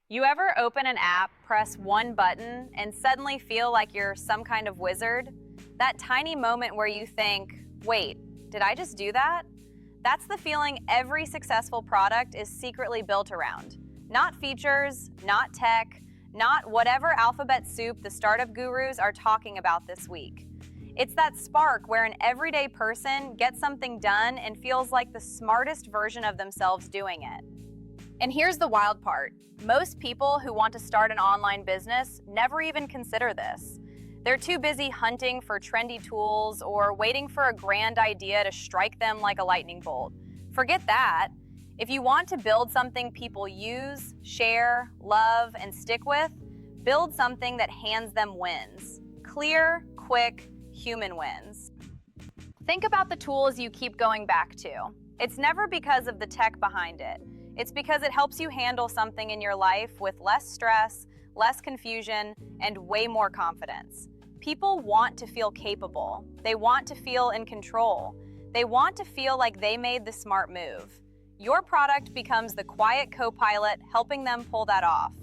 You ever open an app, press one button, and suddenly feel like you're some kind of wizard? That tiny moment where you think, wait, did I just do that? That's the feeling every successful product is secretly built around. Not features, not tech, not whatever alphabet soup the startup gurus are talking about this week. It's that spark where an everyday person gets something done and feels like the smartest version of themselves doing it. And here's the wild part. Most people who want to start an online business never even consider this. They're too busy hunting for trendy tools or waiting for a grand idea to strike them like a lightning bolt. Forget that. If you want to build something people use, share, love, and stick with, build something that hands them wins. Clear, quick, human wins. Think about the tools you keep going back to. It's never because of the tech behind it. It's because it helps you handle something in your life with less stress, less confusion, and way more confidence. People want to feel capable. They want to feel in control. They want to feel like they made the smart move. Your product becomes the quiet co-pilot helping them pull that off.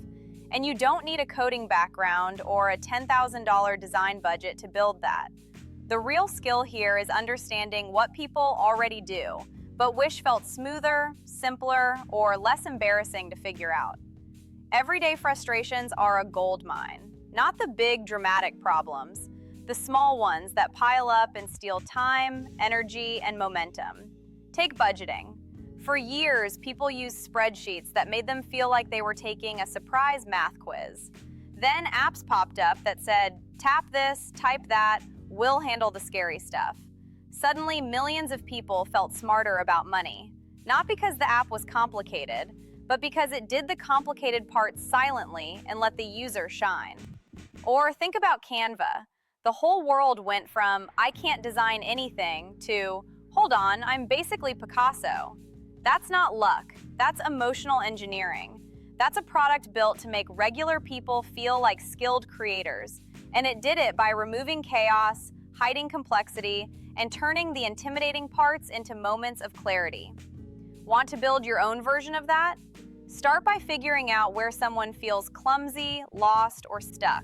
And you don't need a coding background or a $10,000 design budget to build that. The real skill here is understanding what people already do, but wish felt smoother, simpler, or less embarrassing to figure out. Everyday frustrations are a gold mine, not the big dramatic problems, the small ones that pile up and steal time, energy, and momentum. Take budgeting. For years, people used spreadsheets that made them feel like they were taking a surprise math quiz. Then apps popped up that said, tap this, type that, we'll handle the scary stuff. Suddenly, millions of people felt smarter about money, not because the app was complicated, but because it did the complicated parts silently and let the user shine. Or think about Canva. The whole world went from, I can't design anything, to, hold on, I'm basically Picasso. That's not luck. That's emotional engineering. That's a product built to make regular people feel like skilled creators. And it did it by removing chaos, hiding complexity, and turning the intimidating parts into moments of clarity. Want to build your own version of that? Start by figuring out where someone feels clumsy, lost, or stuck.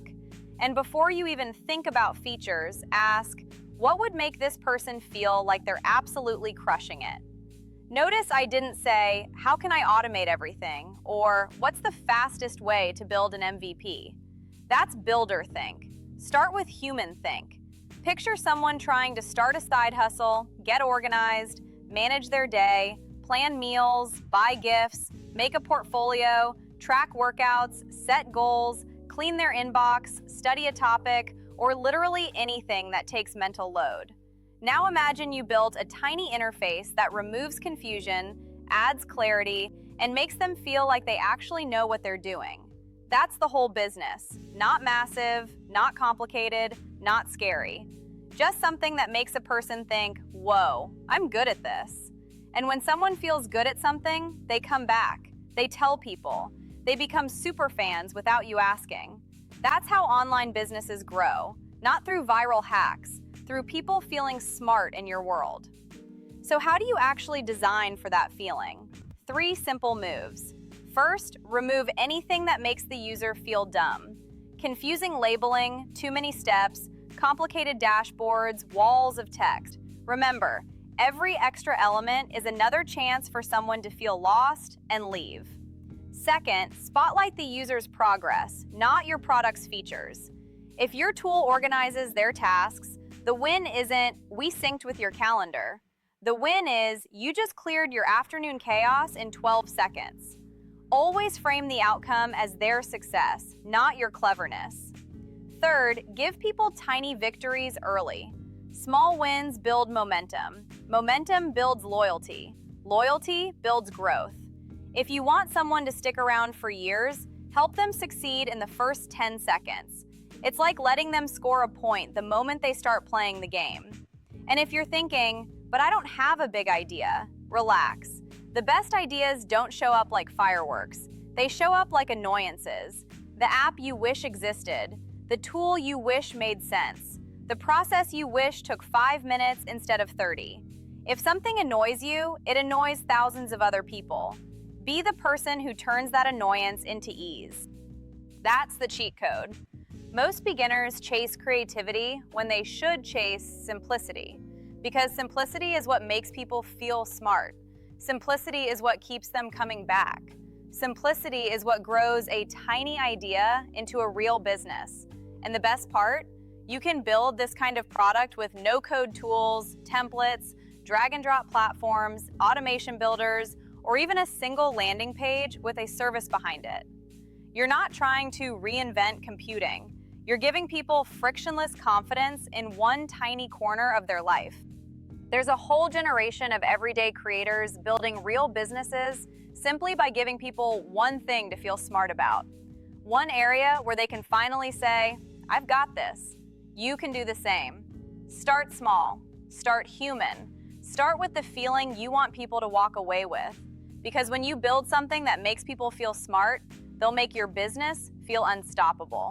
And before you even think about features, ask, what would make this person feel like they're absolutely crushing it? Notice I didn't say, how can I automate everything? Or what's the fastest way to build an MVP? That's builder think. Start with human think. Picture someone trying to start a side hustle, get organized, manage their day, plan meals, buy gifts, make a portfolio, track workouts, set goals, clean their inbox, study a topic, or literally anything that takes mental load. Now imagine you built a tiny interface that removes confusion, adds clarity, and makes them feel like they actually know what they're doing. That's the whole business. Not massive, not complicated, not scary. Just something that makes a person think, whoa, I'm good at this. And when someone feels good at something, they come back. They tell people. They become super fans without you asking. That's how online businesses grow, not through viral hacks, through people feeling smart in your world. So how do you actually design for that feeling? 3 simple moves. First, remove anything that makes the user feel dumb. Confusing labeling, too many steps, complicated dashboards, walls of text. Remember, every extra element is another chance for someone to feel lost and leave. Second, spotlight the user's progress, not your product's features. If your tool organizes their tasks, the win isn't, we synced with your calendar. The win is, you just cleared your afternoon chaos in 12 seconds. Always frame the outcome as their success, not your cleverness. Third, give people tiny victories early. Small wins build momentum. Momentum builds loyalty. Loyalty builds growth. If you want someone to stick around for years, help them succeed in the first 10 seconds. It's like letting them score a point the moment they start playing the game. And if you're thinking, but I don't have a big idea, relax. The best ideas don't show up like fireworks. They show up like annoyances. The app you wish existed, the tool you wish made sense, the process you wish took 5 minutes instead of 30. If something annoys you, it annoys thousands of other people. Be the person who turns that annoyance into ease. That's the cheat code. Most beginners chase creativity when they should chase simplicity, because simplicity is what makes people feel smart. Simplicity is what keeps them coming back. Simplicity is what grows a tiny idea into a real business. And the best part, you can build this kind of product with no-code tools, templates, drag-and-drop platforms, automation builders, or even a single landing page with a service behind it. You're not trying to reinvent computing. You're giving people frictionless confidence in one tiny corner of their life. There's a whole generation of everyday creators building real businesses simply by giving people one thing to feel smart about. One area where they can finally say, I've got this. You can do the same. Start small. Start human. Start with the feeling you want people to walk away with. Because when you build something that makes people feel smart, they'll make your business feel unstoppable.